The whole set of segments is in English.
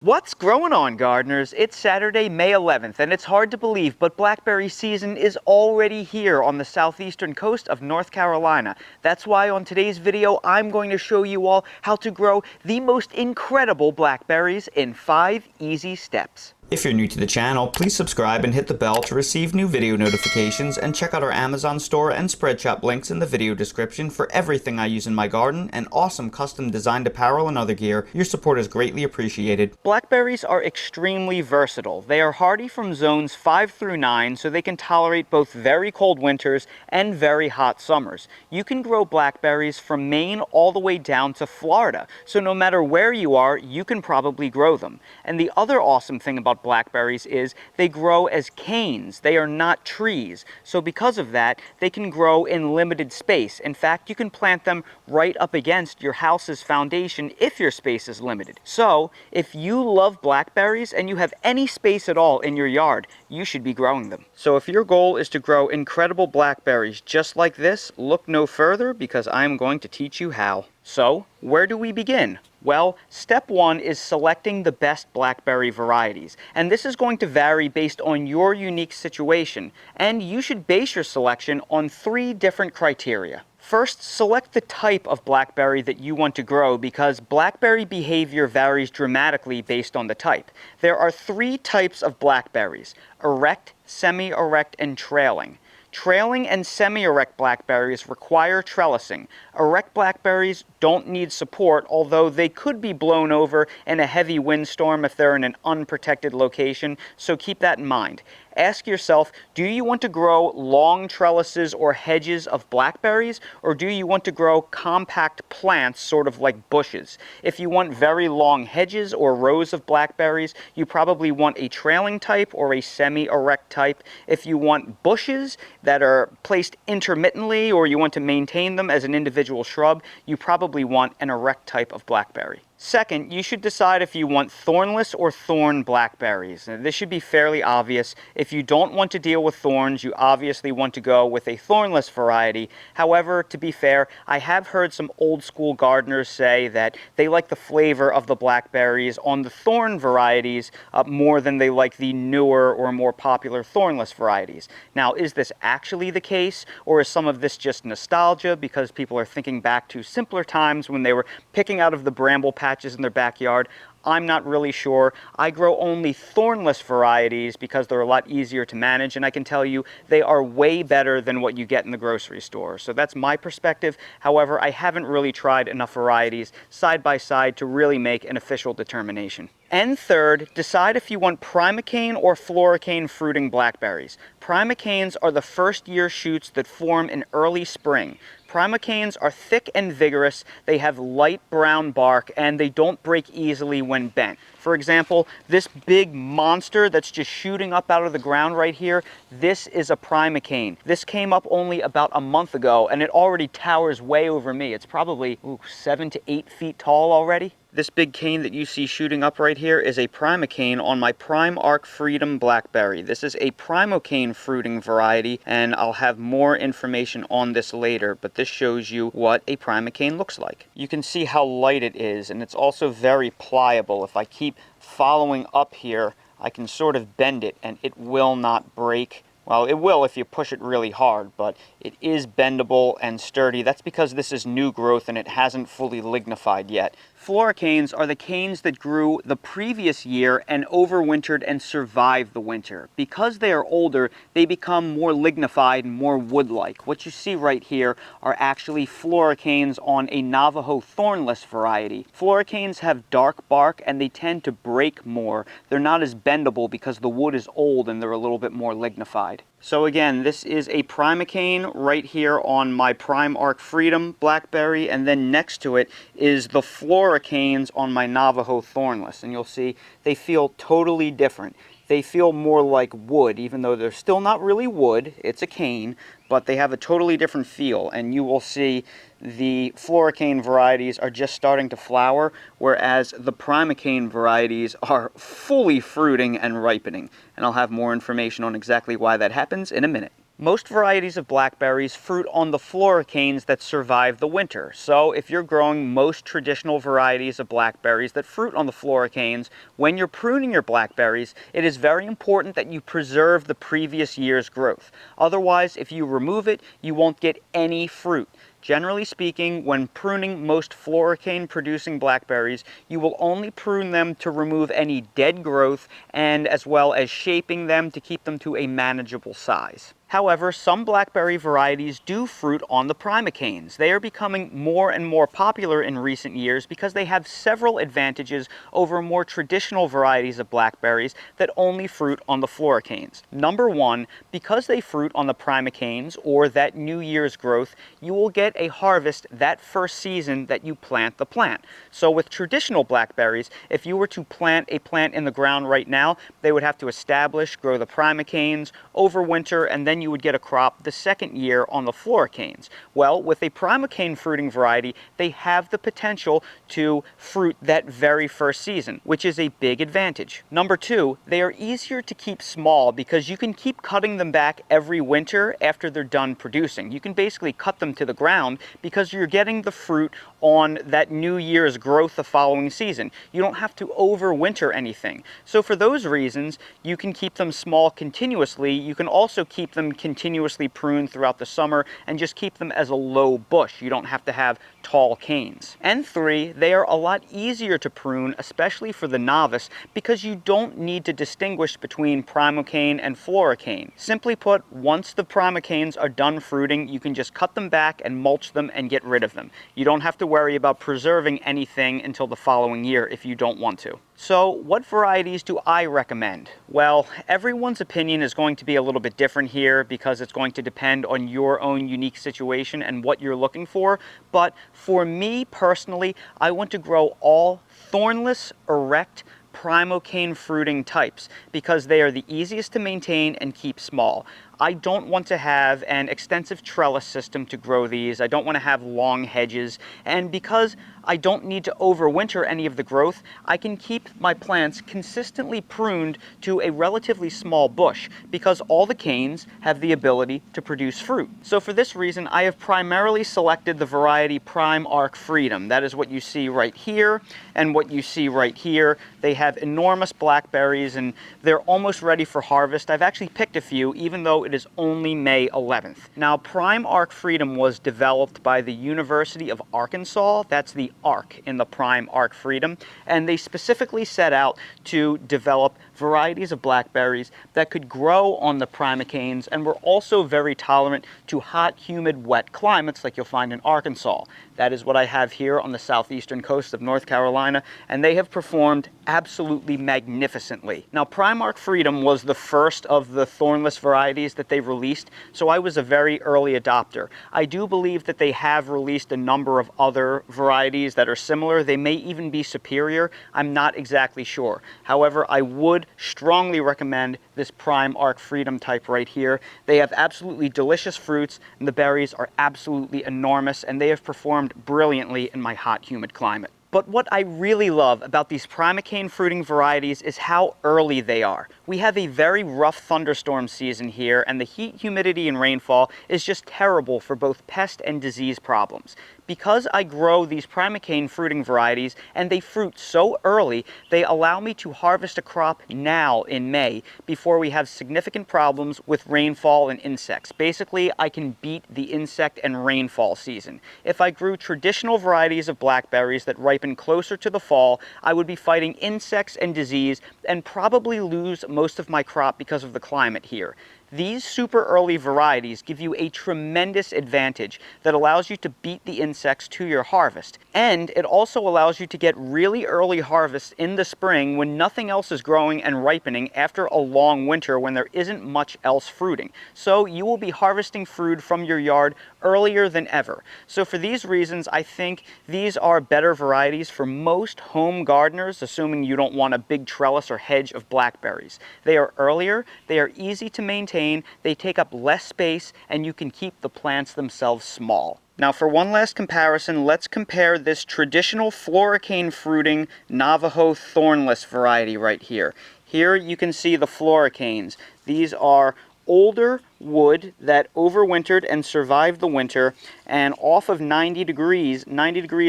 What's growing on, gardeners? It's Saturday, May 11th, and it's hard to believe, but blackberry season is already here on the southeastern coast of North Carolina. That's why on today's video, I'm going to show you all how to grow the most incredible blackberries in 5 easy steps. If you're new to the channel, please subscribe and hit the bell to receive new video notifications, and check out our Amazon store and Spreadshop links in the video description for everything I use in my garden and awesome custom designed apparel and other gear. Your support is greatly appreciated. Blackberries are extremely versatile. They are hardy from zones 5 through 9, so they can tolerate both very cold winters and very hot summers. You can grow blackberries from Maine all the way down to Florida, so no matter where you are, you can probably grow them. And the other awesome thing about blackberries is they grow as canes. They are not trees. So because of that, they can grow in limited space. In fact, you can plant them right up against your house's foundation if your space is limited. So if you love blackberries and you have any space at all in your yard, you should be growing them. So if your goal is to grow incredible blackberries just like this, look no further, because I'm going to teach you how. So, where do we begin? Well, step 1 is selecting the best blackberry varieties, and this is going to vary based on your unique situation, and you should base your selection on 3 different criteria. First, select the type of blackberry that you want to grow, because blackberry behavior varies dramatically based on the type. There are 3 types of blackberries: erect, semi-erect, and trailing. Trailing and semi-erect blackberries require trellising. Erect blackberries don't need support, although they could be blown over in a heavy windstorm if they're in an unprotected location, so keep that in mind. Ask yourself, do you want to grow long trellises or hedges of blackberries, or do you want to grow compact plants, sort of like bushes? If you want very long hedges or rows of blackberries, you probably want a trailing type or a semi-erect type. If you want bushes that are placed intermittently, or you want to maintain them as an individual shrub, you probably want an erect type of blackberry. Second, you should decide if you want thornless or thorn blackberries. Now, this should be fairly obvious. If you don't want to deal with thorns, you obviously want to go with a thornless variety. However, to be fair, I have heard some old school gardeners say that they like the flavor of the blackberries on the thorn varieties more than they like the newer or more popular thornless varieties. Now, is this actually the case, or is some of this just nostalgia because people are thinking back to simpler times when they were picking out of the bramble patches in their backyard? I'm not really sure. I grow only thornless varieties because they're a lot easier to manage, and I can tell you they are way better than what you get in the grocery store. So that's my perspective. However, I haven't really tried enough varieties side by side to really make an official determination. And third, decide if you want Primocane or Floricane fruiting blackberries. Primocanes are the first-year shoots that form in early spring. Primocanes are thick and vigorous, they have light brown bark, and they don't break easily when bent. For example, this big monster that's just shooting up out of the ground right here, this is a Primocane. This came up only about a month ago, and it already towers way over me. It's probably 7 to 8 feet tall already. This big cane that you see shooting up right here is a Primocane on my Prime Arc Freedom Blackberry. This is a Primocane fruiting variety, and I'll have more information on this later, but this shows you what a Primocane looks like. You can see how light it is, and it's also very pliable. If I keep following up here, I can sort of bend it, and it will not break. Well, it will if you push it really hard, but it is bendable and sturdy. That's because this is new growth and it hasn't fully lignified yet. Floricanes are the canes that grew the previous year and overwintered and survived the winter. Because they are older, they become more lignified and more wood-like. What you see right here are actually Floricanes on a Navajo thornless variety. Floricanes have dark bark and they tend to break more. They're not as bendable because the wood is old and they're a little bit more lignified. So again, this is a Primocane right here on my Prime Arc Freedom Blackberry, and then next to it is the Floricanes on my Navajo Thornless, and you'll see they feel totally different. They feel more like wood, even though they're still not really wood. It's a cane, but they have a totally different feel, and you will see the Floricane varieties are just starting to flower, whereas the Primocane varieties are fully fruiting and ripening. And I'll have more information on exactly why that happens in a minute. Most varieties of blackberries fruit on the Floricanes that survive the winter. So if you're growing most traditional varieties of blackberries that fruit on the Floricanes, when you're pruning your blackberries, it is very important that you preserve the previous year's growth. Otherwise, if you remove it, you won't get any fruit. Generally speaking, when pruning most Floricane producing blackberries, you will only prune them to remove any dead growth and as well as shaping them to keep them to a manageable size. However, some blackberry varieties do fruit on the Primocanes. They are becoming more and more popular in recent years because they have several advantages over more traditional varieties of blackberries that only fruit on the Floricanes. Number one, because they fruit on the Primocanes, or that New Year's growth, you will get a harvest that first season that you plant the plant. So with traditional blackberries, if you were to plant a plant in the ground right now, they would have to establish, grow the Primocanes, overwinter, and then you would get a crop the second year on the Floricanes. Well, with a Primocane fruiting variety, they have the potential to fruit that very first season, which is a big advantage. Number two, they are easier to keep small because you can keep cutting them back every winter after they're done producing. You can basically cut them to the ground because you're getting the fruit on that New Year's growth the following season. You don't have to overwinter anything. So for those reasons, you can keep them small continuously. You can also keep them continuously pruned throughout the summer and just keep them as a low bush. You don't have to have tall canes. And three, they are a lot easier to prune, especially for the novice, because you don't need to distinguish between Primocane and Floricane. Simply put, once the Primocanes are done fruiting, you can just cut them back and mulch them and get rid of them. You don't have to worry about preserving anything until the following year if you don't want to. So what varieties do I recommend? Well, everyone's opinion is going to be a little bit different here because it's going to depend on your own unique situation and what you're looking for. But for me personally, I want to grow all thornless, erect, Primocane fruiting types because they are the easiest to maintain and keep small. I don't want to have an extensive trellis system to grow these. I don't want to have long hedges. And because I don't need to overwinter any of the growth, I can keep my plants consistently pruned to a relatively small bush because all the canes have the ability to produce fruit. So for this reason, I have primarily selected the variety Prime Arc Freedom. That is what you see right here and what you see right here. They have enormous blackberries and they're almost ready for harvest. I've actually picked a few, even though it is only May 11th. Now, Prime Arc Freedom was developed by the University of Arkansas. That's the Arc in the Prime Arc Freedom. And they specifically set out to develop varieties of blackberries that could grow on the Primocanes and were also very tolerant to hot, humid, wet climates like you'll find in Arkansas. That is what I have here on the southeastern coast of North Carolina, and they have performed absolutely magnificently. Now, Prime Arc Freedom was the first of the thornless varieties that they released, so I was a very early adopter. I do believe that they have released a number of other varieties that are similar. They may even be superior. I'm not exactly sure. However, I would strongly recommend this Prime Arc Freedom type right here. They have absolutely delicious fruits, and the berries are absolutely enormous, and they have performed brilliantly in my hot, humid climate. But what I really love about these Primocane fruiting varieties is how early they are. We have a very rough thunderstorm season here, and the heat, humidity, and rainfall is just terrible for both pest and disease problems. Because I grow these Primocane fruiting varieties and they fruit so early, they allow me to harvest a crop now in May before we have significant problems with rainfall and insects. Basically, I can beat the insect and rainfall season. If I grew traditional varieties of blackberries that ripen closer to the fall, I would be fighting insects and disease and probably lose most of my crop because of the climate here. These super early varieties give you a tremendous advantage that allows you to beat the insects to your harvest. And it also allows you to get really early harvests in the spring when nothing else is growing and ripening after a long winter when there isn't much else fruiting. So you will be harvesting fruit from your yard earlier than ever. So for these reasons, I think these are better varieties for most home gardeners, assuming you don't want a big trellis or hedge of blackberries. They are earlier, they are easy to maintain, they take up less space, and you can keep the plants themselves small. Now for one last comparison, let's compare this traditional Floricane fruiting Navajo thornless variety right here. Here you can see the Floricanes. These are older, wood that overwintered and survived the winter, and off of 90 degrees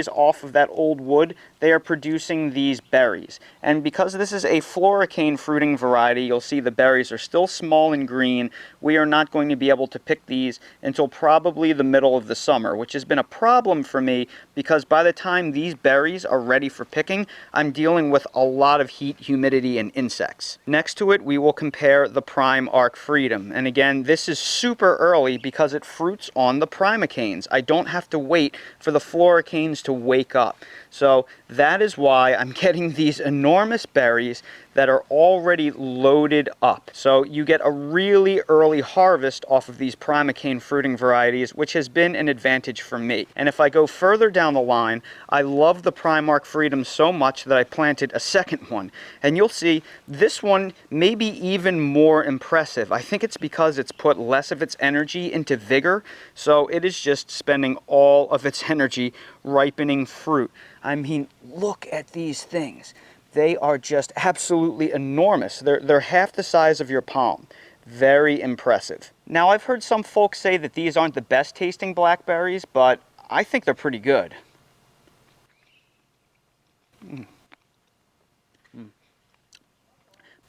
off of that old wood, they are producing these berries. And because this is a Floricane fruiting variety, you'll see the berries are still small and green. We are not going to be able to pick these until probably the middle of the summer, which has been a problem for me because by the time these berries are ready for picking, I'm dealing with a lot of heat, humidity, and insects. Next to it, we will compare the Prime Arc Freedom. And again, this is super early because it fruits on the Primocanes. I don't have to wait for the Floricanes to wake up. So that is why I'm getting these enormous berries that are already loaded up. So you get a really early harvest off of these Primocane fruiting varieties, which has been an advantage for me. And if I go further down the line, I love the Primark Freedom so much that I planted a second one. And you'll see this one may be even more impressive. I think it's because it's put less of its energy into vigor, so it is just spending all of its energy ripening fruit. I mean, look at these things. They are just absolutely enormous. They're half the size of your palm. Very impressive. Now, I've heard some folks say that these aren't the best tasting blackberries, but I think they're pretty good.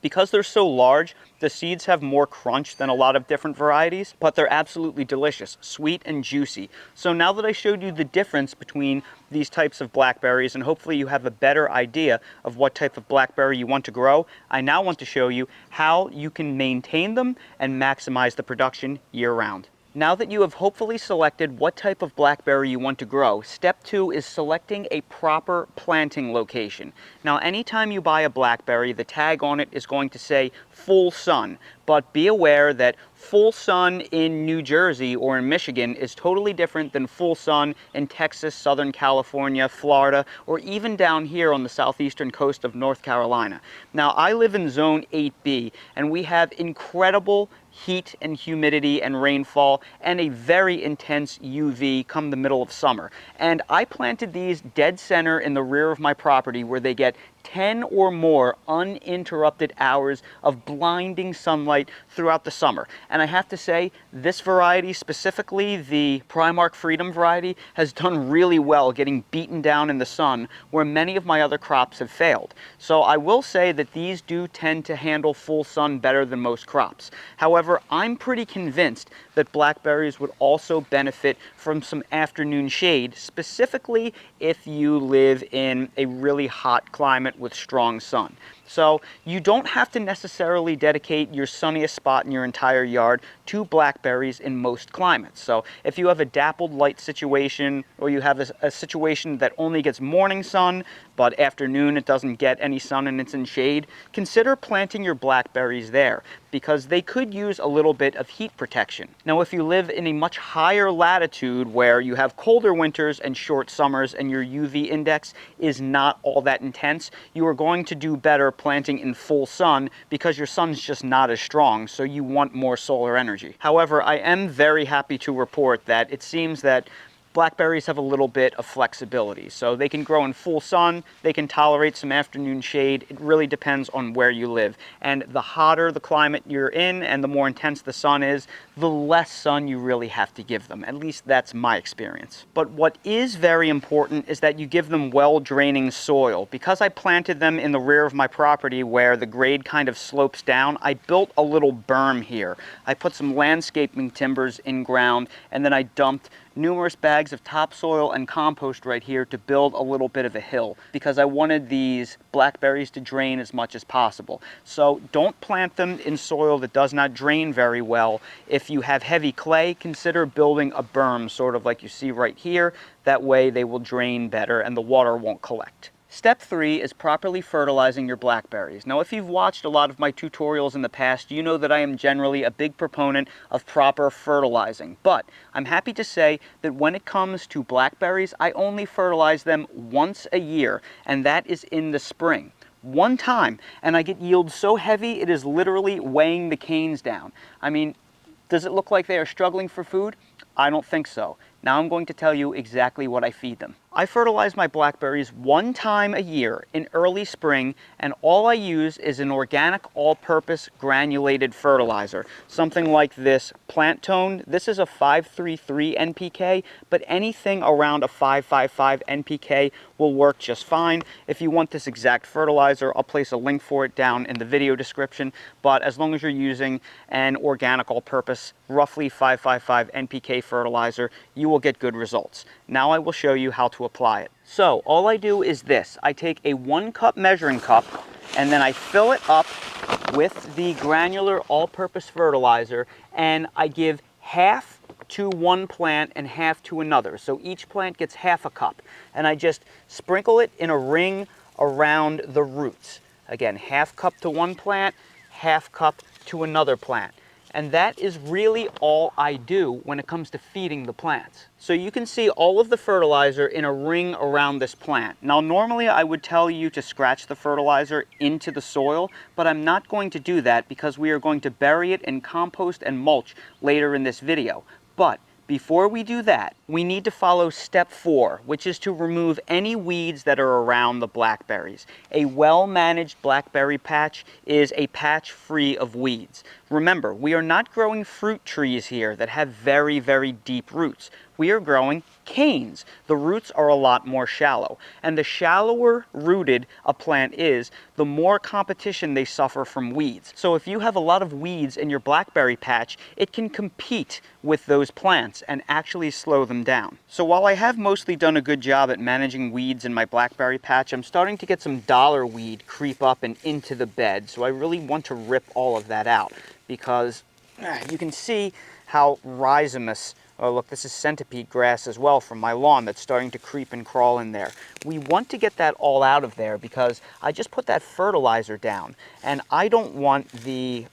Because they're so large, the seeds have more crunch than a lot of different varieties, but they're absolutely delicious, sweet and juicy. So now that I showed you the difference between these types of blackberries, and hopefully you have a better idea of what type of blackberry you want to grow, I now want to show you how you can maintain them and maximize the production year-round. Now that you have hopefully selected what type of blackberry you want to grow, step 2 is selecting a proper planting location. Now, anytime you buy a blackberry, the tag on it is going to say full sun, but be aware that full sun in New Jersey or in Michigan is totally different than full sun in Texas, Southern California, Florida, or even down here on the southeastern coast of North Carolina. Now, I live in Zone 8B, and we have incredible heat and humidity and rainfall and a very intense UV come the middle of summer. And I planted these dead center in the rear of my property where they get 10 or more uninterrupted hours of blinding sunlight throughout the summer. And I have to say, this variety, specifically the Primark Freedom variety, has done really well getting beaten down in the sun where many of my other crops have failed. So I will say that these do tend to handle full sun better than most crops. However, I'm pretty convinced that blackberries would also benefit from some afternoon shade, specifically if you live in a really hot climate with strong sun. So you don't have to necessarily dedicate your sunniest spot in your entire yard to blackberries in most climates. So if you have a dappled light situation, or you have a situation that only gets morning sun, but afternoon it doesn't get any sun and it's in shade, consider planting your blackberries there, because they could use a little bit of heat protection. Now, if you live in a much higher latitude where you have colder winters and short summers and your UV index is not all that intense, you are going to do better planting in full sun because your sun's just not as strong, so you want more solar energy. However, I am very happy to report that it seems that blackberries have a little bit of flexibility. So they can grow in full sun, they can tolerate some afternoon shade. It really depends on where you live. And the hotter the climate you're in and the more intense the sun is, the less sun you really have to give them. At least that's my experience. But what is very important is that you give them well-draining soil. Because I planted them in the rear of my property where the grade kind of slopes down, I built a little berm here. I put some landscaping timbers in ground, and then I dumped numerous bags of topsoil and compost right here to build a little bit of a hill, because I wanted these blackberries to drain as much as possible. So don't plant them in soil that does not drain very well. If you have heavy clay, consider building a berm, sort of like you see right here. That way they will drain better and the water won't collect. Step 3 is properly fertilizing your blackberries. Now, if you've watched a lot of my tutorials in the past, you know that I am generally a big proponent of proper fertilizing. But I'm happy to say that when it comes to blackberries, I only fertilize them once a year, and that is in the spring. One time, and I get yields so heavy it is literally weighing the canes down. I mean, does it look like they are struggling for food? I don't think so. Now I'm going to tell you exactly what I feed them. I fertilize my blackberries one time a year in early spring, and all I use is an organic all-purpose granulated fertilizer, something like this Plant Tone. This is a 533 NPK, but anything around a 555 NPK will work just fine. If you want this exact fertilizer, I'll place a link for it down in the video description, but as long as you're using an organic all-purpose, roughly 555 NPK fertilizer, you will get good results. Now I will show you how to apply it. So all I do is this. I take a 1 cup measuring cup and then I fill it up with the granular all-purpose fertilizer, and I give half to one plant and half to another. So each plant gets half a cup, and I just sprinkle it in a ring around the roots. Again, half cup to one plant, half cup to another plant. And that is really all I do when it comes to feeding the plants. So you can see all of the fertilizer in a ring around this plant. Now normally I would tell you to scratch the fertilizer into the soil, but I'm not going to do that because we are going to bury it in compost and mulch later in this video. But before we do that, we need to follow step 4, which is to remove any weeds that are around the blackberries. A well-managed blackberry patch is a patch free of weeds. Remember, we are not growing fruit trees here that have very, very deep roots. We are growing canes. The roots are a lot more shallow, and the shallower rooted a plant is, the more competition they suffer from weeds. So if you have a lot of weeds in your blackberry patch, it can compete with those plants and actually slow them down. So while I have mostly done a good job at managing weeds in my blackberry patch, I'm starting to get some dollar weed creep up and into the bed. So I really want to rip all of that out because you can see how rhizomous, oh look, this is centipede grass as well from my lawn that's starting to creep and crawl in there. We want to get that all out of there because I just put that fertilizer down, and I don't want the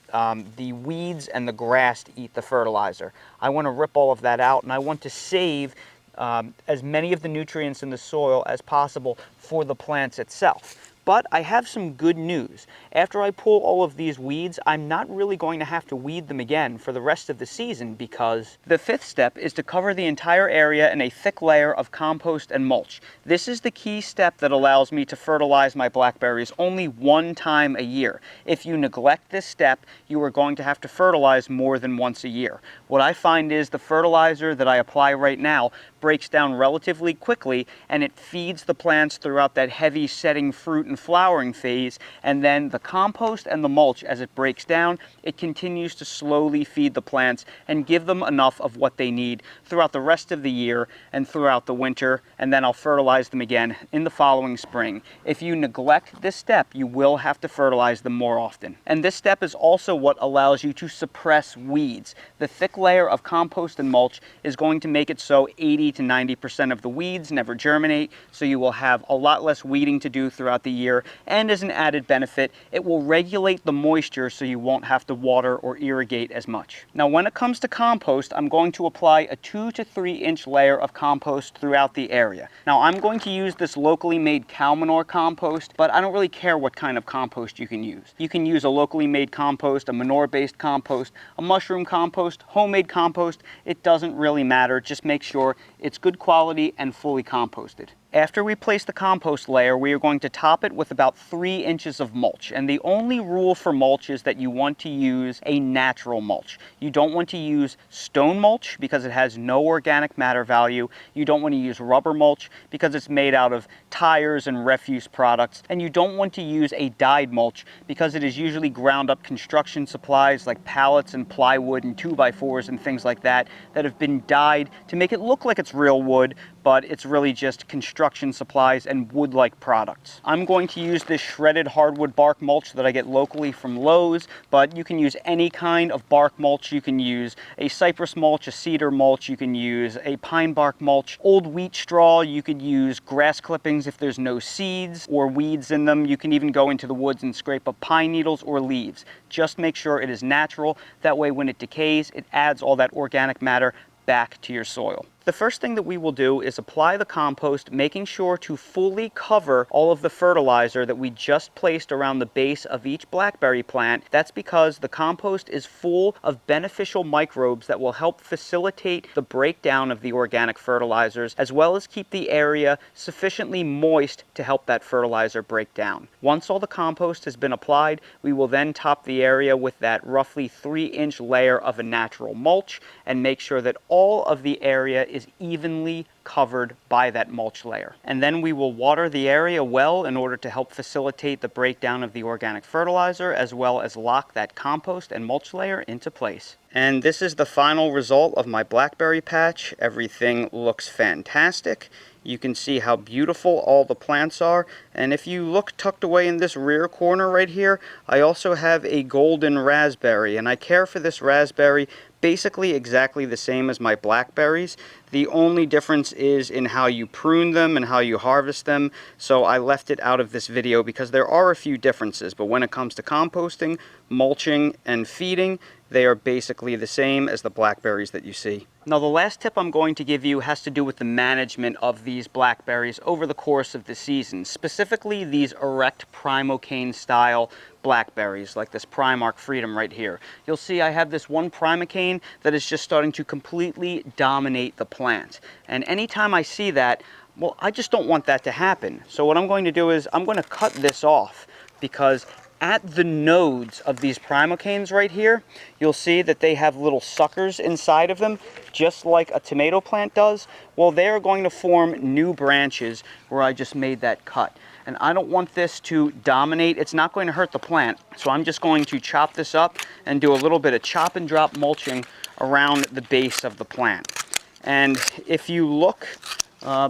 weeds and the grass to eat the fertilizer. I want to rip all of that out, and I want to save as many of the nutrients in the soil as possible for the plants itself. But I have some good news. After I pull all of these weeds, I'm not really going to have to weed them again for the rest of the season because the 5th step is to cover the entire area in a thick layer of compost and mulch. This is the key step that allows me to fertilize my blackberries only one time a year. If you neglect this step, you are going to have to fertilize more than once a year. What I find is the fertilizer that I apply right now breaks down relatively quickly, and it feeds the plants throughout that heavy setting fruit and flowering phase, and then the compost and the mulch, as it breaks down, it continues to slowly feed the plants and give them enough of what they need throughout the rest of the year and throughout the winter, and then I'll fertilize them again in the following spring. If you neglect this step, you will have to fertilize them more often. And this step is also what allows you to suppress weeds. The thick layer of compost and mulch is going to make it so 80 to 90% of the weeds never germinate, so you will have a lot less weeding to do throughout the year, and as an added benefit, it will regulate the moisture so you won't have to water or irrigate as much. Now when it comes to compost, I'm going to apply a 2 to 3 inch layer of compost throughout the area. Now I'm going to use this locally made cow manure compost, but I don't really care what kind of compost you can use. You can use a locally made compost, a manure-based compost, a mushroom compost, homemade compost. It doesn't really matter. Just make sure it's good quality and fully composted. After we place the compost layer, we are going to top it with about 3 inches of mulch. And the only rule for mulch is that you want to use a natural mulch. You don't want to use stone mulch because it has no organic matter value. You don't want to use rubber mulch because it's made out of tires and refuse products. And you don't want to use a dyed mulch because it is usually ground up construction supplies like pallets and plywood and 2x4s and things like that that have been dyed to make it look like it's real wood, but it's really just construction supplies and wood-like products. I'm going to use this shredded hardwood bark mulch that I get locally from Lowe's, but you can use any kind of bark mulch. You can use a cypress mulch, a cedar mulch, you can use a pine bark mulch, old wheat straw, you could use grass clippings if there's no seeds or weeds in them. You can even go into the woods and scrape up pine needles or leaves. Just make sure it is natural. That way when it decays, it adds all that organic matter back to your soil. The first thing that we will do is apply the compost, making sure to fully cover all of the fertilizer that we just placed around the base of each blackberry plant. That's because the compost is full of beneficial microbes that will help facilitate the breakdown of the organic fertilizers, as well as keep the area sufficiently moist to help that fertilizer break down. Once all the compost has been applied, we will then top the area with that roughly 3-inch layer of a natural mulch and make sure that all of the area is evenly covered by that mulch layer. And then we will water the area well in order to help facilitate the breakdown of the organic fertilizer, as well as lock that compost and mulch layer into place. And this is the final result of my blackberry patch. Everything looks fantastic. You can see how beautiful all the plants are. And if you look tucked away in this rear corner right here, I also have a golden raspberry, and I care for this raspberry basically exactly the same as my blackberries. The only difference is in how you prune them and how you harvest them, so I left it out of this video because there are a few differences, but when it comes to composting, mulching, and feeding, they are basically the same as the blackberries that you see. Now, the last tip I'm going to give you has to do with the management of these blackberries over the course of the season, specifically these erect Primocane style blackberries, like this Primark Freedom right here. You'll see I have this one Primocane that is just starting to completely dominate the plant. And anytime I see that, well, I just don't want that to happen. So what I'm going to do is I'm going to cut this off, because at the nodes of these Primocanes right here, you'll see that they have little suckers inside of them, just like a tomato plant does. Well, they are going to form new branches where I just made that cut. And I don't want this to dominate. It's not going to hurt the plant. So I'm just going to chop this up and do a little bit of chop and drop mulching around the base of the plant. And if you look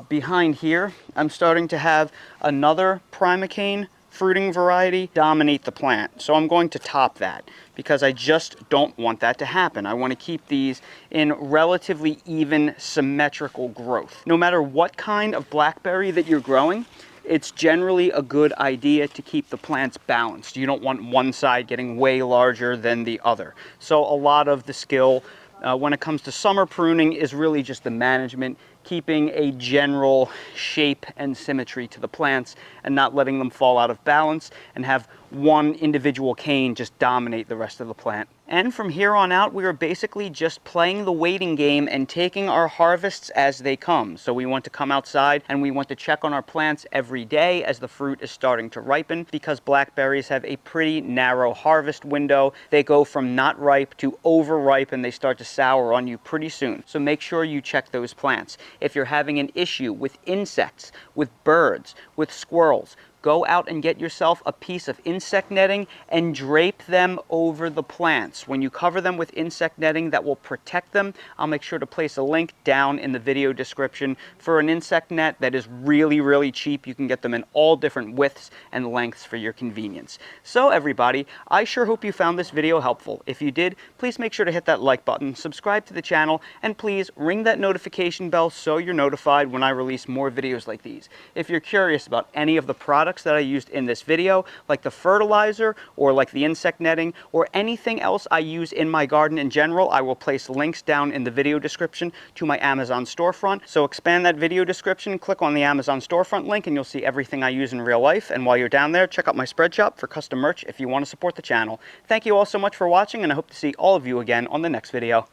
behind here, I'm starting to have another Primocane fruiting variety dominate the plant. So I'm going to top that because I just don't want that to happen. I want to keep these in relatively even symmetrical growth. No matter what kind of blackberry that you're growing, it's generally a good idea to keep the plants balanced. You don't want one side getting way larger than the other. So a lot of the skill when it comes to summer pruning is really just the management, keeping a general shape and symmetry to the plants and not letting them fall out of balance and have one individual cane just dominate the rest of the plant. And from here on out, we are basically just playing the waiting game and taking our harvests as they come. So we want to come outside and we want to check on our plants every day as the fruit is starting to ripen, because blackberries have a pretty narrow harvest window. They go from not ripe to overripe and they start to sour on you pretty soon. So make sure you check those plants. If you're having an issue with insects, with birds, with squirrels, go out and get yourself a piece of insect netting and drape them over the plants. When you cover them with insect netting, that will protect them. I'll make sure to place a link down in the video description for an insect net that is really, really cheap. You can get them in all different widths and lengths for your convenience. So everybody, I sure hope you found this video helpful. If you did, please make sure to hit that like button, subscribe to the channel, and please ring that notification bell so you're notified when I release more videos like these. If you're curious about any of the products that I used in this video, like the fertilizer or like the insect netting or anything else I use in my garden in general, I will place links down in the video description to my Amazon storefront. So expand that video description, click on the Amazon storefront link, and you'll see everything I use in real life. And while you're down there, check out my spread shop for custom merch if you want to support the channel. Thank you all so much for watching, and I hope to see all of you again on the next video.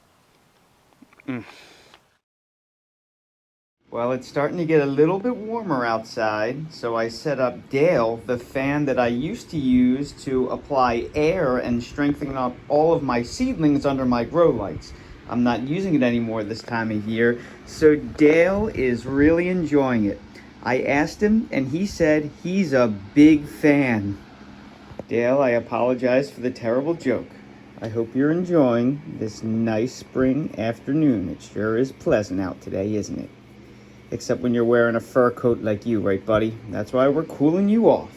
Well, it's starting to get a little bit warmer outside, so I set up Dale, the fan that I used to use to apply air and strengthen up all of my seedlings under my grow lights. I'm not using it anymore this time of year, so Dale is really enjoying it. I asked him, and he said he's a big fan. Dale, I apologize for the terrible joke. I hope you're enjoying this nice spring afternoon. It sure is pleasant out today, isn't it? Except when you're wearing a fur coat like you, right, buddy? That's why we're cooling you off.